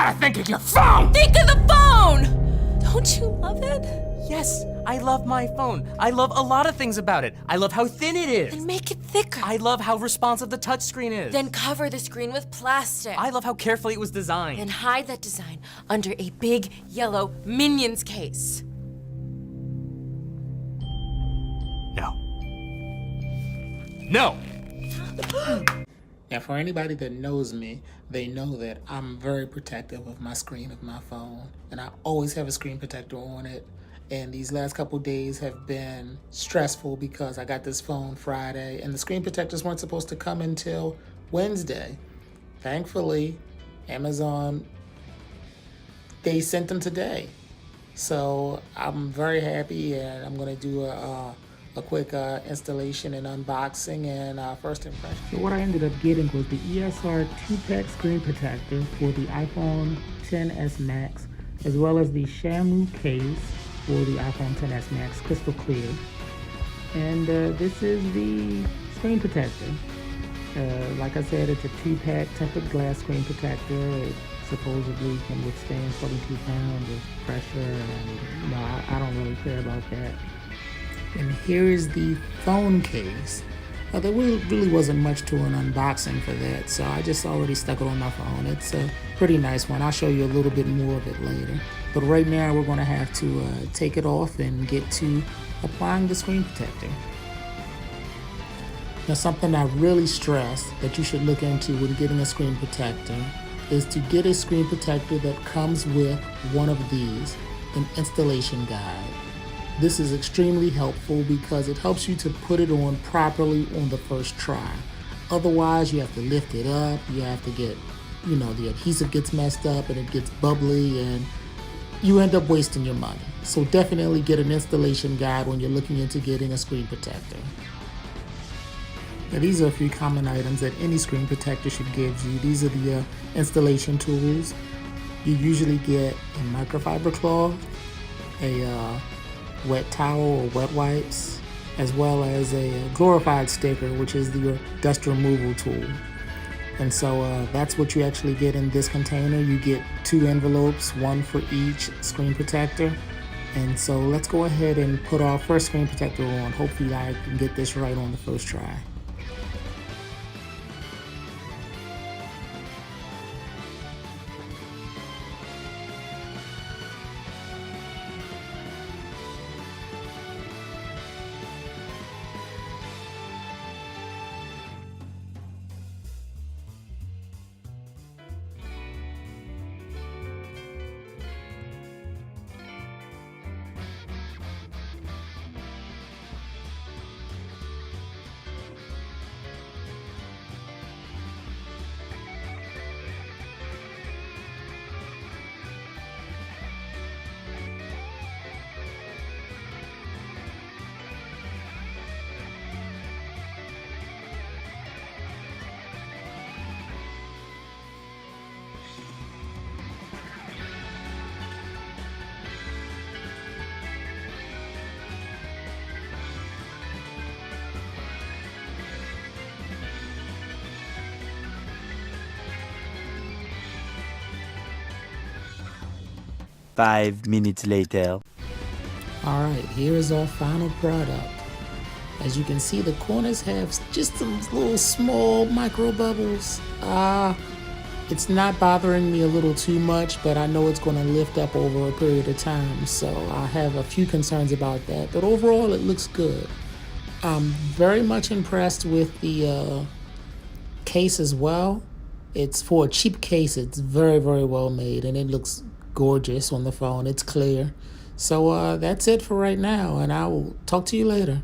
gotta think of your phone! Think of the phone! Don't you love it? Yes, I love my phone. I love a lot of things about it. I love how thin it is. Then make it thicker. I love how responsive the touchscreen is. Then cover the screen with plastic. I love how carefully it was designed. Then hide that design under a big yellow Minions case. No. No! Now, for anybody that knows me, they know that I'm very protective of my screen of my phone, and I always have a screen protector on it. And these last couple days have been stressful because I got this phone Friday, and the screen protectors weren't supposed to come until Wednesday. Thankfully, Amazon, they sent them today. So I'm very happy, and I'm going to do a quick installation and unboxing and first impression. So what I ended up getting was the ESR 2-pack screen protector for the iPhone XS Max, as well as the Shamu case for the iPhone XS Max crystal clear. And this is the screen protector. Like I said, it's a 2-pack tempered glass screen protector. It supposedly can withstand 42 pounds of pressure, and I don't really care about that. And here is the phone case. There really wasn't much to an unboxing for that, so I just already stuck it on my phone. It's a pretty nice one. I'll show you a little bit more of it later. But right now we're going to have to take it off and get to applying the screen protector. Now, something I really stress that you should look into when getting a screen protector is to get a screen protector that comes with one of these, an installation guide. This is extremely helpful because it helps you to put it on properly on the first try. Otherwise, you have to lift it up, you have to get, the adhesive gets messed up and it gets bubbly and you end up wasting your money. So definitely get an installation guide when you're looking into getting a screen protector. Now, these are a few common items that any screen protector should give you. These are the installation tools. You usually get a microfiber cloth, a wet towel or wet wipes, as well as a glorified sticker, which is the dust removal tool. And so that's what you actually get in this container. You get 2 envelopes, one for each screen protector. And so let's go ahead and put our first screen protector on. Hopefully I can get this right on the first try. Five minutes later. Alright, here is our final product. As you can see, the corners have just some little small micro bubbles. It's not bothering me a little too much, but I know it's going to lift up over a period of time, so I have a few concerns about that. But overall, it looks good. I'm very much impressed with the case as well. It's for a cheap case. It's very, very well made, and it looks gorgeous on the phone. It's clear. So that's it for right now, and I will talk to you later.